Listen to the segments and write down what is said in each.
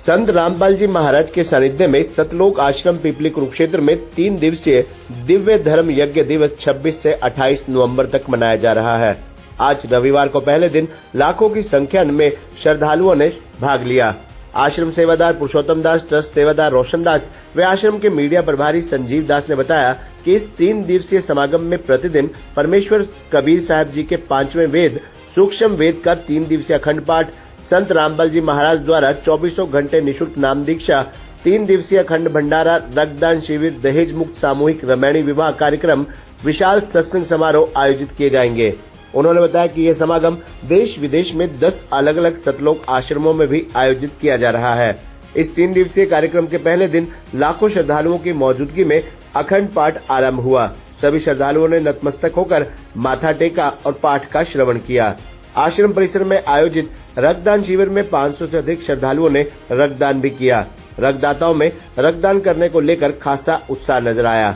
संत रामपाल जी महाराज के सानिध्य में सतलोक आश्रम पिपली कुरुक्षेत्र में 3 दिवसीय दिव्य धर्म यज्ञ दिवस 26 से 28 नवंबर तक मनाया जा रहा है। आज रविवार को पहले दिन लाखों की संख्या में श्रद्धालुओं ने भाग लिया। आश्रम सेवादार पुरुषोत्तम दास, ट्रस्ट सेवादार रोशन दास व आश्रम के मीडिया प्रभारी संजीव दास ने बताया कि इस 3 दिवसीय समागम में प्रतिदिन परमेश्वर कबीर साहब जी के 5वें वेद सूक्ष्म वेद का 3 दिवसीय अखंड पाठ, संत रामपाल जी महाराज द्वारा 24 घंटे निःशुल्क नाम दीक्षा, 3 दिवसीय अखंड भंडारा, रक्तदान शिविर, दहेज मुक्त सामूहिक रमैणी विवाह कार्यक्रम, विशाल सत्संग समारोह आयोजित किए जाएंगे। उन्होंने बताया कि यह समागम देश विदेश में 10 अलग अलग सतलोक आश्रमों में भी आयोजित किया जा रहा है। इस 3 दिवसीय कार्यक्रम के पहले दिन लाखों श्रद्धालुओं की मौजूदगी में अखंड पाठ आरंभ हुआ। सभी श्रद्धालुओं ने नतमस्तक होकर माथा टेका और पाठ का श्रवण किया। आश्रम परिसर में आयोजित रक्तदान शिविर में 500 से अधिक श्रद्धालुओं ने रक्तदान भी किया। रक्तदाताओं में रक्तदान करने को लेकर खासा उत्साह नजर आया।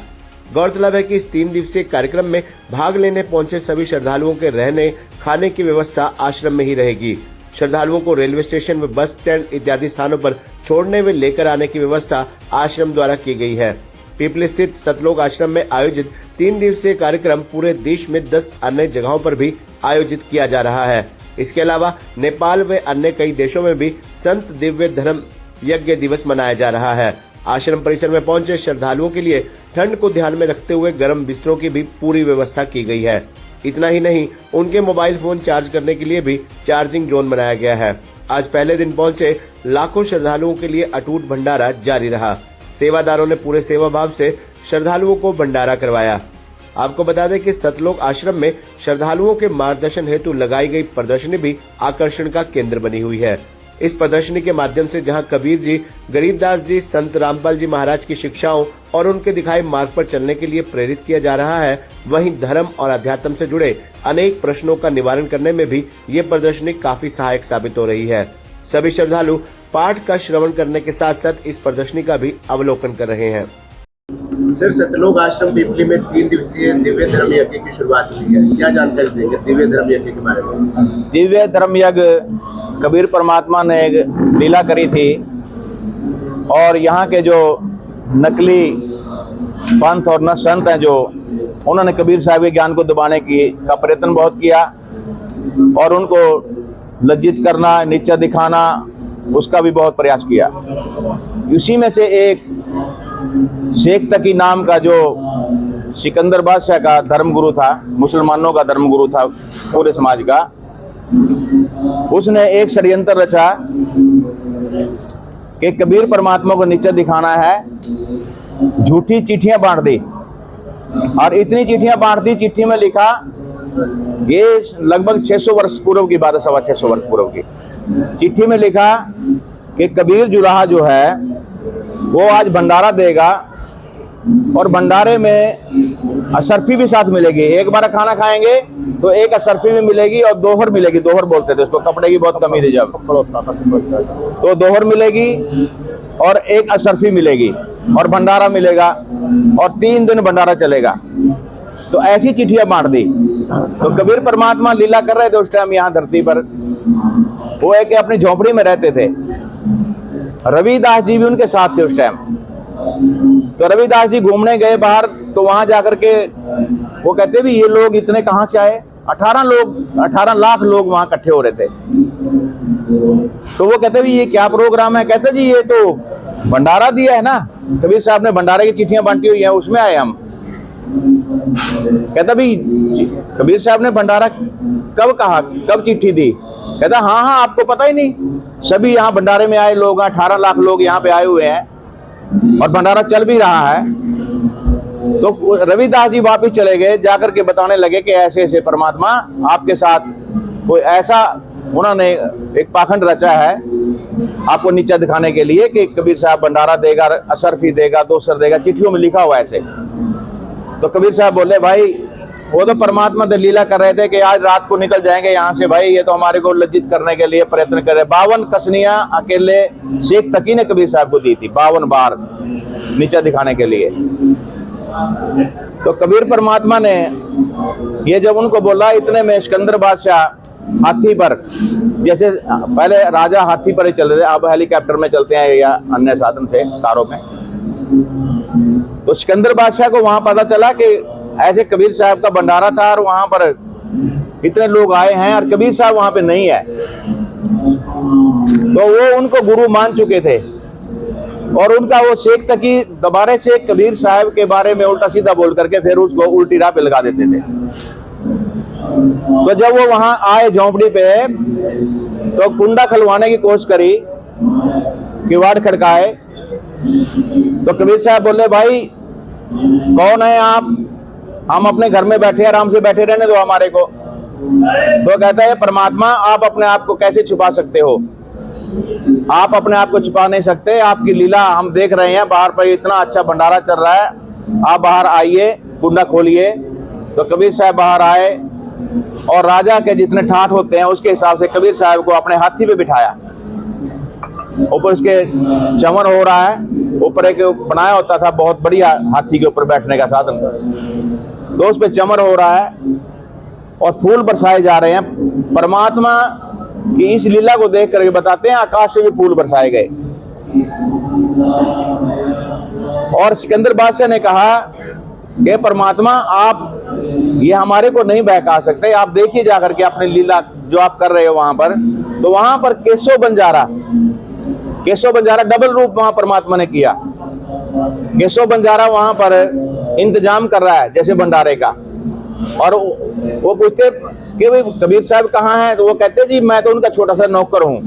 गौरतलब है कि इस 3 दिवसीय कार्यक्रम में भाग लेने पहुंचे सभी श्रद्धालुओं के रहने खाने की व्यवस्था आश्रम में ही रहेगी। श्रद्धालुओं को रेलवे स्टेशन व बस स्टैंड इत्यादि स्थानों पर छोड़ने व लेकर आने की व्यवस्था आश्रम द्वारा की गई है। पिपली स्थित सतलोक आश्रम में आयोजित 3 दिवसीय कार्यक्रम पूरे देश में 10 अन्य जगहों पर भी आयोजित किया जा रहा है। इसके अलावा नेपाल व अन्य कई देशों में भी संत दिव्य धर्म यज्ञ दिवस मनाया जा रहा है। आश्रम परिसर में पहुंचे श्रद्धालुओं के लिए ठंड को ध्यान में रखते हुए गर्म बिस्तरों की भी पूरी व्यवस्था की गई है। इतना ही नहीं, उनके मोबाइल फोन चार्ज करने के लिए भी चार्जिंग जोन बनाया गया है। आज पहले दिन पहुंचे लाखों श्रद्धालुओं के लिए अटूट भंडारा जारी रहा। सेवादारों ने पूरे सेवा भाव से श्रद्धालुओं को भंडारा करवाया। आपको बता दें कि सतलोक आश्रम में श्रद्धालुओं के मार्गदर्शन हेतु लगाई गई प्रदर्शनी भी आकर्षण का केंद्र बनी हुई है। इस प्रदर्शनी के माध्यम से जहां कबीर जी, गरीबदास जी, संत रामपाल जी महाराज की शिक्षाओं और उनके दिखाए मार्ग पर चलने के लिए प्रेरित किया जा रहा है, वहीं धर्म और अध्यात्म से जुड़े अनेक प्रश्नों का निवारण करने में भी ये प्रदर्शनी काफी सहायक साबित हो रही है। सभी श्रद्धालु पाठ का श्रवण करने के साथ साथ इस प्रदर्शनी का भी अवलोकन कर रहे हैं। सर, सतलोक आश्रम पिपली में 3 दिवसीय दिव्य धर्म यज्ञ की शुरुआत हुई है, क्या जानकारी देंगे दिव्य धर्म यज्ञ के बारे में? दिव्य धर्म यज्ञ कबीर परमात्मा ने एक लीला करी थी और यहाँ के जो नकली पंथ और न संत हैं जो उन्होंने कबीर साहब के ज्ञान को दबाने का प्रयत्न बहुत किया और उनको लज्जित करना, नीचा दिखाना, उसका भी बहुत प्रयास किया। इसी में से एक शेख तकी नाम का जो सिकंदर बादशाह का धर्मगुरु था, मुसलमानों का धर्मगुरु था पूरे समाज का, उसने एक षड्यंत्र रचा कि कबीर परमात्मा को नीचा दिखाना है। झूठी चिट्ठियां बांट दी और इतनी चिट्ठियां बांट दी, चिट्ठी में लिखा, ये लगभग 600 वर्ष पूर्व की बात है, 625 वर्ष पूर्व की। चिट्ठी में लिखा कि कबीर जुलाहा जो है वो आज भंडारा देगा और भंडारे में असरफी भी साथ मिलेगी। एक बार खाना खाएंगे तो एक असरफी भी मिलेगी और दोहर मिलेगी। दोहर बोलते थे उसको, कपड़े की बहुत कमी थी जब, तो दोहर मिलेगी और एक असरफी मिलेगी और भंडारा मिलेगा और 3 दिन भंडारा चलेगा। तो ऐसी चिट्ठियां बांट दी। तो कबीर परमात्मा लीला कर रहे थे उस टाइम यहाँ धरती पर। वो एक अपनी झोपड़ी में रहते थे। रविदास जी भी उनके साथ थे उस टाइम। तो रविदास जी घूमने गए बाहर, तो वहां जाकर के वो कहते भी ये लोग इतने कहां से आए? 18 लाख लोग वहां इकट्ठे हो रहे थे। तो वो कहते भी ये क्या प्रोग्राम है? कहते जी ये तो भंडारा दिया है ना, कबीर साहब ने भंडारे की चिट्ठियां बांटी हुई हैं, उसमें आए हम। कहता भी कबीर साहब ने भंडारा कब कहा, कब चिट्ठी दी? कहता हाँ, आपको पता ही नहीं? सभी यहाँ भंडारे में आए लोग, 18 लाख लोग यहाँ पे आए हुए हैं और भंडारा चल भी रहा है। तो रविदास जी वापिस चले गए, जाकर के बताने लगे कि ऐसे ऐसे परमात्मा आपके साथ कोई ऐसा, उन्होंने एक पाखंड रचा है आपको नीचा दिखाने के लिए कि कबीर साहब भंडारा देगा, असरफी देगा, दोसर देगा, चिट्ठियों में लिखा हुआ ऐसे। तो कबीर साहब बोले भाई वो तो परमात्मा से लीला कर रहे थे कि आज रात को निकल जाएंगे यहाँ से, भाई ये तो हमारे को लज्जित करने के लिए प्रयत्न कर रहे। 52 कसनियां अकेले शेख तकी ने कबीर साहब को दी थी, 52 बार नीचा दिखाने के लिए। तो कबीर परमात्मा ने ये जब उनको बोला, इतने में सिकंदर बादशाह हाथी पर, जैसे पहले राजा हाथी पर ही चलते थे, अब हेलीकॉप्टर में चलते हैं या अन्य साधन से, कारों में। तो सिकंदर बादशाह को वहां पता चला कि ऐसे कबीर साहब का भंडारा था और वहां पर इतने लोग आए हैं और कबीर साहब वहां पे नहीं है। तो वो उनको गुरु मान चुके थे और उनका वो शेख तकी दोबारा से कबीर साहब के बारे में उल्टा सीधा बोल करके फिर उसको उल्टी राह पे लगा देते थे। तो जब वो वहां आए झोंपड़ी पे, तो कुंडा खलवाने की कोशिश करी, किवाड़ खड़काए, तो कबीर साहब बोले, भाई कौन है आप? हम अपने घर में बैठे, आराम से बैठे रहने दो हमारे को। तो कहता है, परमात्मा आप अपने आप को कैसे छुपा सकते हो? आप अपने आप को छुपा नहीं सकते, आपकी लीला हम देख रहे हैं, बाहर पर इतना अच्छा भंडारा चल रहा है, आप बाहर आइए, कुंडा खोलिए। तो कबीर साहब बाहर आए और राजा के जितने ठाठ होते हैं उसके हिसाब से कबीर साहब को अपने हाथी पे बिठाया। ऊपर उसके चमन हो रहा है, ऊपर एक बनाया होता था बहुत बढ़िया हाथी के ऊपर बैठने का साधन था, तो उस पे चमन हो रहा है और फूल बरसाए जा रहे हैं। परमात्मा की इस लीला को देख करके बताते हैं आकाश से भी फूल बरसाए गए। और सिकंदर बादशाह ने कहा कि परमात्मा आप ये हमारे को नहीं बहका सकते, आप देखिए जाकर के अपनी लीला जो आप कर रहे हो वहां पर। तो वहां पर केशव बंजारा डबल रूप वहां परमात्मा ने किया। केशव बंजारा वहां पर इंतजाम कर रहा है जैसे भंडारे का, और वो पूछते कि भाई कबीर साहब कहाँ हैं? तो वो कहते जी मैं तो उनका छोटा सा नौकर हूँ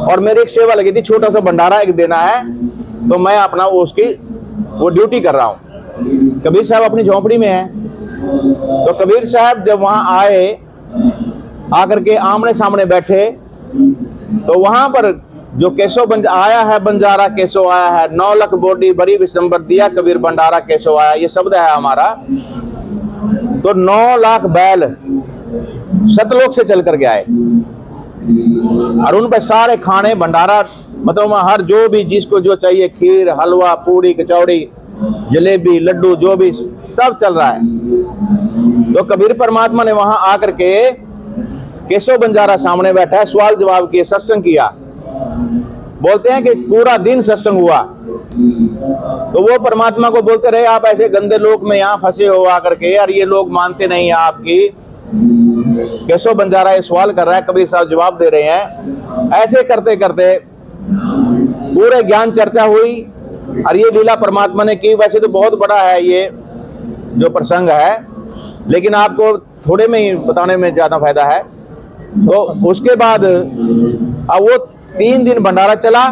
और मेरी एक सेवा लगी थी, छोटा सा भंडारा एक देना है, तो मैं अपना उसकी ड्यूटी कर रहा हूँ। कबीर साहब अपनी झोंपड़ी में है। तो कबीर साहब जब वहां आए, आकर के आमने सामने बैठे, तो वहां पर जो केशव आया है, बंजारा केशव आया है, 9 लाख बॉडी भरी विशंबर दिया कबीर भंडारा केशव आया, ये शब्द है हमारा। तो 9 लाख बैल सतलोक से चल करके आए और उन पर सारे खाने भंडारा, मतलब हर जो भी जिसको जो चाहिए, खीर, हलवा, पूड़ी, कचौड़ी, जलेबी, लड्डू, जो भी सब चल रहा है। तो कबीर परमात्मा ने वहां आकर के केशव बंजारा सामने बैठा है, सवाल जवाब किए, सत्संग किया। बोलते हैं कि पूरा दिन सत्संग हुआ। तो वो परमात्मा को बोलते रहे, आप ऐसे गंदे लोक में यहाँ फंसे हो आकर के, यार ये लोग मानते नहीं है आपकी। केशव बंजारा ये सवाल कर रहा है, कबीर साहब जवाब दे रहे हैं। ऐसे करते करते पूरे ज्ञान चर्चा हुई और ये लीला परमात्मा ने की। वैसे तो बहुत बड़ा है ये जो प्रसंग है, लेकिन आपको थोड़े में ही बताने में ज्यादा फायदा है। तो उसके बाद अब वो 3 दिन भंडारा चला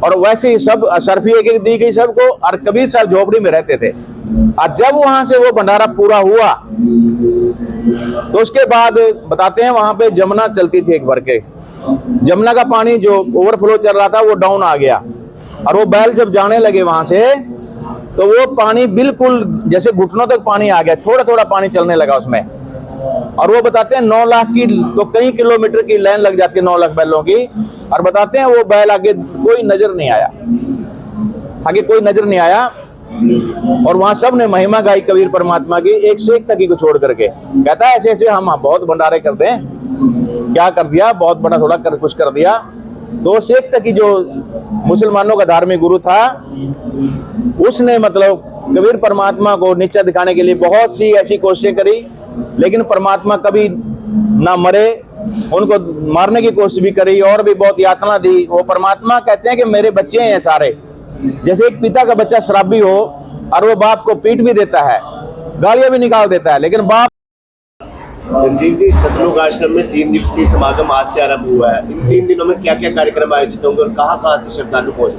और वैसे ही सब अशरफी एक दी गई सबको, और कबीर साहब झोपड़ी में रहते थे। और जब वहां से वो भंडारा पूरा हुआ तो उसके बाद बताते हैं वहां पे जमुना चलती थी एक भर के, जमुना का पानी जो ओवरफ्लो चल रहा था वो डाउन आ गया, और वो बैल जब जाने लगे वहां से तो वो पानी बिल्कुल जैसे घुटनों तक पानी आ गया, थोड़ा थोड़ा पानी चलने लगा उसमें। और वो बताते हैं 9 लाख की तो कई किलोमीटर की लाइन लग जाती है 9 लाख बैलों की, और बताते हैं वो बैल आगे कोई नजर नहीं आया, आगे कोई नजर नहीं आया। और वहां सब ने महिमा गाई कबीर परमात्मा की, एक शेख तकी को छोड़ करके। कहता है ऐसे ऐसे हम बहुत भंडारे कर दें, क्या कर दिया, बहुत बड़ा थोड़ा कर कुछ कर दिया। तो शेख तकी जो मुसलमानों का धार्मिक गुरु था, उसने मतलब कबीर परमात्मा को नीचा दिखाने के लिए बहुत सी ऐसी कोशिशें करी, लेकिन परमात्मा कभी ना मरे, उनको मारने की कोशिश भी करी और भी बहुत यातना दी। वो परमात्मा कहते हैं कि मेरे बच्चे हैं सारे, जैसे एक पिता का बच्चा शराबी हो और वो बाप को पीट भी देता है, गालियां भी निकाल देता है, लेकिन बाप। संजीव जी, सतलोक आश्रम में 3 दिवसीय समागम आज से आरंभ हुआ है। इन 3 दिनों में क्या क्या कार्यक्रम आयोजित होंगे और कहाँ से श्रद्धालु पहुँचे?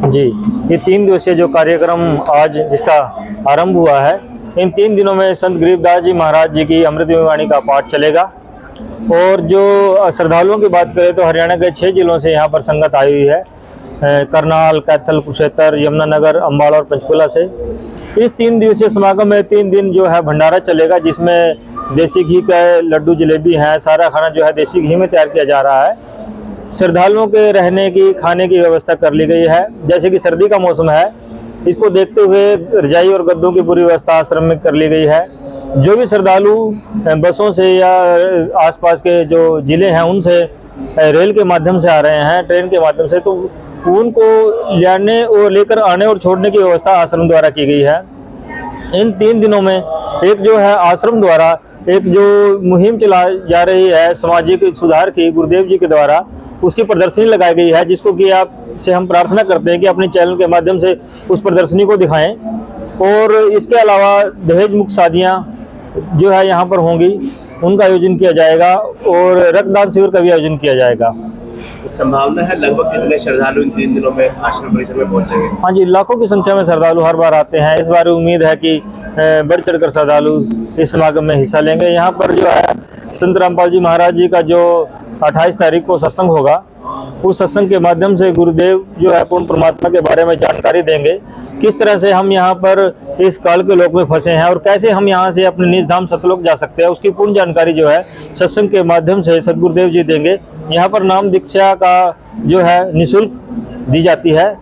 जी, ये 3 दिवसीय जो कार्यक्रम आज जिसका आरंभ हुआ है, इन 3 दिनों में संत गरीबदास जी महाराज जी की अमृतमयी वाणी का पाठ चलेगा। और जो श्रद्धालुओं की बात करें तो हरियाणा के 6 जिलों से यहाँ पर संगत आई हुई है, करनाल, कैथल, कुरुक्षेत्र, यमुनानगर, अम्बाला और पंचकुला से। इस 3 दिवसीय समागम में 3 दिन जो है भंडारा चलेगा, जिसमें देसी घी का लड्डू जलेबी हैं, सारा खाना जो है देसी घी में तैयार किया जा रहा है। श्रद्धालुओं के रहने की, खाने की व्यवस्था कर ली गई है। जैसे कि सर्दी का मौसम है, इसको देखते हुए रजाई और गद्दों की पूरी व्यवस्था आश्रम में कर ली गई है। जो भी श्रद्धालु बसों से या आसपास के जो ज़िले हैं उनसे रेल के माध्यम से आ रहे हैं, ट्रेन के माध्यम से, तो उनको लाने और लेकर आने और छोड़ने की व्यवस्था आश्रम द्वारा की गई है। इन 3 दिनों में एक जो है आश्रम द्वारा एक जो मुहिम चलाई जा रही है सामाजिक सुधार की गुरुदेव जी के द्वारा, उसकी प्रदर्शनी लगाई गई है, जिसको कि आपसे हम प्रार्थना करते हैं कि अपने चैनल के माध्यम से उस प्रदर्शनी को दिखाएं। और इसके अलावा दहेज मुक्त शादियाँ जो है यहाँ पर होंगी, उनका आयोजन किया जाएगा और रक्तदान शिविर का भी आयोजन किया जाएगा। संभावना है लगभग कितने श्रद्धालु इन 3 दिनों में आश्रम परिसर में पहुंचेंगे? हाँ जी, लाखों की संख्या में श्रद्धालु हर बार आते हैं। इस बार उम्मीद है कि बढ़ चढ़कर श्रद्धालु इस समागम में हिस्सा लेंगे। यहाँ पर जो है संत रामपाल जी महाराज जी का जो 28 तारीख को सत्संग होगा, उस सत्संग के माध्यम से गुरुदेव जो है पूर्ण परमात्मा के बारे में जानकारी देंगे, किस तरह से हम यहाँ पर इस काल के लोक में फंसे हैं और कैसे हम यहाँ से अपने निज धाम सतलोक जा सकते हैं, उसकी पूर्ण जानकारी जो है सत्संग के माध्यम से सदगुरुदेव जी देंगे। यहाँ पर नाम दीक्षा का जो है निःशुल्क दी जाती है।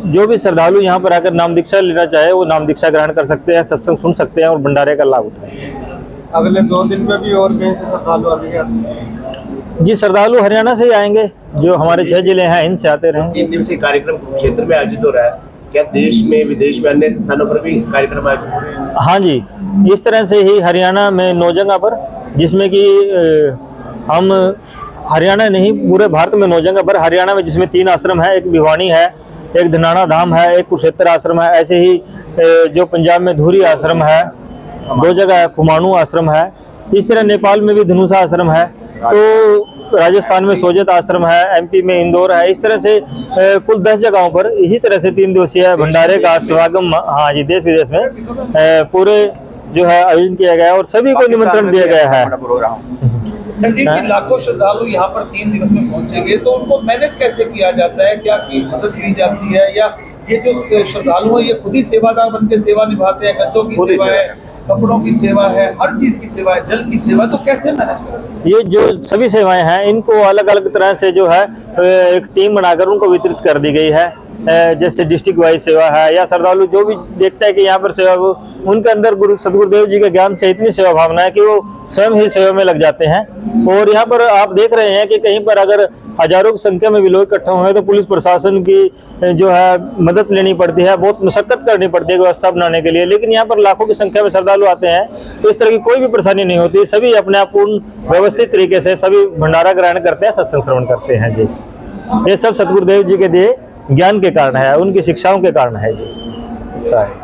जो भी श्रद्धालु यहाँ पर आकर नाम दीक्षा लेना चाहे वो नाम दीक्षा ग्रहण कर सकते हैं, सत्संग सुन सकते हैं और भंडारे का लाभ उठाएं। अगले 2 दिन में भी और कहीं से श्रद्धालु आएंगे? जी, श्रद्धालु हरियाणा से ही आएंगे, जो हमारे 6 जिले हैं इनसे आते रहे। 3 दिवसीय कार्यक्रम कुरुक्षेत्र में आयोजित हो रहा है, क्या देश में विदेश में अन्य स्थानों पर भी कार्यक्रम आयोजित हो रहे हैं? हाँ जी, इस तरह से ही हरियाणा में 9 जगह पर, जिसमें कि हम हरियाणा नहीं पूरे भारत में 9 जगह पर, हरियाणा में जिसमें 3 आश्रम है, एक भिवानी है, एक धनाना धाम है, एक कुरुक्षेत्र आश्रम है। ऐसे ही जो पंजाब में धुरी आश्रम है, 2 जगह है, खुमाणु आश्रम है। इस तरह नेपाल में भी धनुषा आश्रम है, तो राजस्थान में सोजत आश्रम है, एमपी में इंदौर है। इस तरह से कुल 10 जगहों पर इसी तरह से 3 दिवसीय भंडारे का समागम, हाँ जी, देश विदेश में पूरे जो है आयोजन किया गया है और सभी को निमंत्रण दिया गया है। संजीव जी, लाखों श्रद्धालु यहाँ पर 3 दिवस में पहुंचेंगे, तो उनको मैनेज कैसे किया जाता है? क्या की मदद दी जाती है, या ये जो श्रद्धालु है ये खुद ही सेवादार बनकर सेवा निभाते हैं? गद्दों की सेवा है, कपड़ों की सेवा है, हर चीज की सेवा है, जल की सेवा, तो कैसे मैनेज करें? ये जो सभी सेवाएं हैं इनको अलग अलग तरह से जो है एक टीम बनाकर उनको वितरित कर दी गई है। जैसे डिस्ट्रिक्ट वाइज सेवा है, या श्रद्धालु जो भी देखता है कि यहाँ पर सेवा, वो उनके अंदर गुरु सदगुरुदेव जी के ज्ञान से इतनी सेवा भावना है कि वो स्वयं ही सेवा में लग जाते हैं। और यहाँ पर आप देख रहे हैं कि कहीं पर अगर हजारों की संख्या में भी लोग इकट्ठा हुए हैं तो पुलिस प्रशासन की जो है मदद लेनी पड़ती है, बहुत मशक्कत करनी पड़ती है व्यवस्था बनाने के लिए। लेकिन यहाँ पर लाखों की संख्या में श्रद्धालु आते हैं तो इस तरह की कोई भी परेशानी नहीं होती। सभी अपने आप पूर्ण व्यवस्थित तरीके से सभी भंडारा ग्रहण करते हैं, सत्संग श्रवण करते हैं जी। ये सब सतगुरुदेव जी के दिए ज्ञान के कारण है, उनकी शिक्षाओं के कारण है जी। अच्छा है।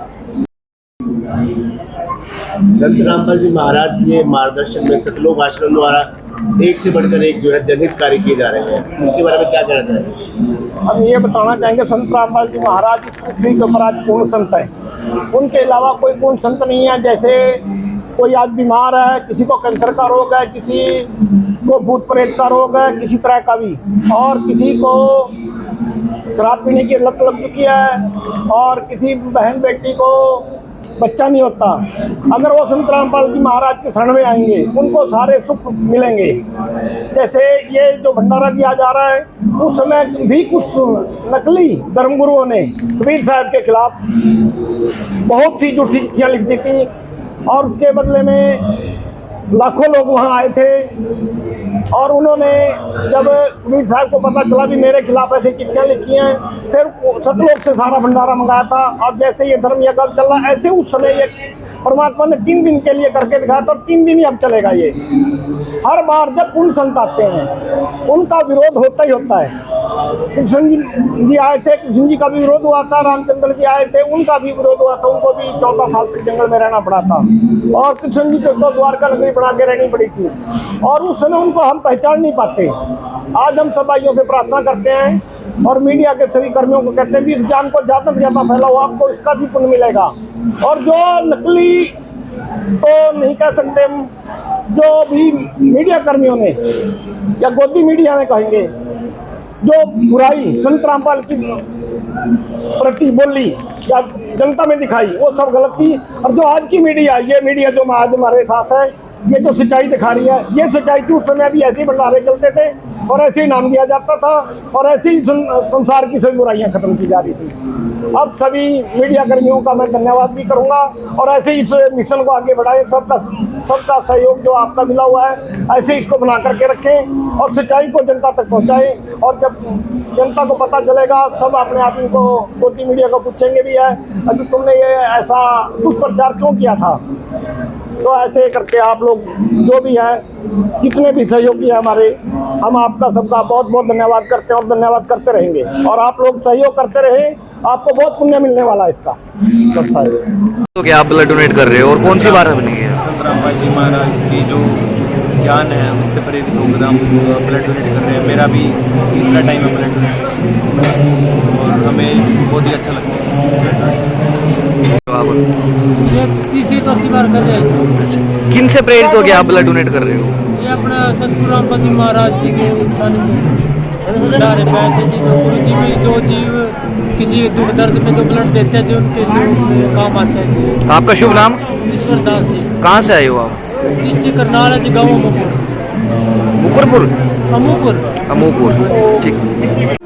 संत रामपाल जी महाराज के मार्गदर्शन में सतलोक आश्रम द्वारा एक से बढ़कर एक जो है जनहित कार्य किए जा रहे हैं, उसके बारे में क्या कहना चाहेंगे? हम ये बताना चाहेंगे, संत रामपाल जी महाराज पृथ्वी के ऊपर आज पूर्ण संत हैं। उनके अलावा कोई पूर्ण संत नहीं है। जैसे कोई आज बीमार है, किसी को कैंसर का रोग है, किसी को भूत प्रेत का रोग है, किसी तरह का भी, और किसी को शराब पीने की लत लग चुकी है, और किसी बहन बेटी को बच्चा नहीं होता, अगर वो संत रामपाल जी महाराज के शरण में आएंगे उनको सारे सुख मिलेंगे। जैसे ये जो भंडारा दिया जा रहा है, उस समय भी कुछ नकली धर्मगुरुओं ने कबीर साहब के खिलाफ बहुत सी झूठी चिट्ठियाँ लिख दी थी, और उसके बदले में लाखों लोग वहाँ आए थे। और उन्होंने जब कबीर साहब को पता चला भी मेरे खिलाफ ऐसी चिट्ठियाँ लिखी हैं, फिर सतलोक से सारा भंडारा मंगाया था। और जैसे ये धर्म यज्ञ चल रहा, ऐसे उस समय ये परमात्मा ने 3 दिन के लिए करके दिखाया था, और 3 दिन ही अब चलेगा। ये हर बार जब पूर्ण संत आते हैं उनका विरोध होता ही होता है। कृष्ण जी आए थे, कृष्ण जी का भी विरोध हुआ था, रामचंद्र जी आए थे, उनका भी विरोध हुआ था, उनको भी 14 साल तक जंगल में रहना पड़ा था, और कृष्ण जी को तो द्वारका नगरी बना के रहनी पड़ी थी, और उस समय उनको हम पहचान नहीं पाते। आज हम सब भाइयों से प्रार्थना करते हैं और मीडिया के सभी कर्मियों को कहते हैं भी इस ज्ञान को ज़्यादा से ज़्यादा फैलाओ, आपको इसका भी पुण्य मिलेगा। और जो नकली तो नहीं कह सकते, जो भी मीडिया कर्मियों ने या गोदी मीडिया में कहेंगे, जो बुराई संत रामपाल की प्रति बोली या जनता में दिखाई, वो सब गलत थी। और जो आज की मीडिया, ये मीडिया जो आज हमारे साथ है, ये जो सच्चाई दिखा रही है, ये सच्चाई थी। उस समय भी ऐसे ही भंडारे चलते थे और ऐसे ही नाम दिया जाता था, और ऐसे ही संसार की सभी बुराइयां खत्म की जा रही थी। अब सभी मीडिया कर्मियों का मैं धन्यवाद भी करूंगा और ऐसे ही इस मिशन को आगे बढ़ाएं। सबका सहयोग जो आपका मिला हुआ है ऐसे इसको बना करके रखें और सच्चाई को जनता तक पहुंचाएं। और जब जनता को पता चलेगा सब अपने आदमी को मोदी मीडिया को पूछेंगे भी है अभी तुमने ये ऐसा दुष्प्रचार क्यों किया था। तो ऐसे करके आप लोग जो भी हैं जितने भी सहयोगी हैं हमारे, हम आपका सबका बहुत बहुत धन्यवाद करते हैं और धन्यवाद करते रहेंगे। और आप लोग सहयोग करते रहें, आपको बहुत पुण्य मिलने वाला है इसका। तो क्या आप ब्लड डोनेट कर रहे हो और कौन सी बार बनी है? संत रामपाल जी महाराज की जो ज्ञान है उससे प्रेरित होकर हम ब्लड डोनेट कर रहे हैं। मेरा भी तीसरा टाइम है ब्लड डोनेट और हमें बहुत ही अच्छा लगता है। ये तीसरी चौथी बार कर रहे हैं। किन से प्रेरित हो गया आप ब्लड डोनेट कर रहे हो? ये अपना सतगुरु रामपाल जी महाराज जी के सानिध्य डारे पाए थे जी। जो गुरु जी में जो जीव किसी दुख दर्द में जो ब्लड देते हैं जो उनके शुभ काम आते हैं जी। आपका शुभ नाम? ईश्वर दास जी। कहाँ से आए हो आप? डिस्ट्रिक्ट करनाल है जी, गाँव अमूपुर। मुकुरपुर? अमूपुर। अमूपुर, ठीक।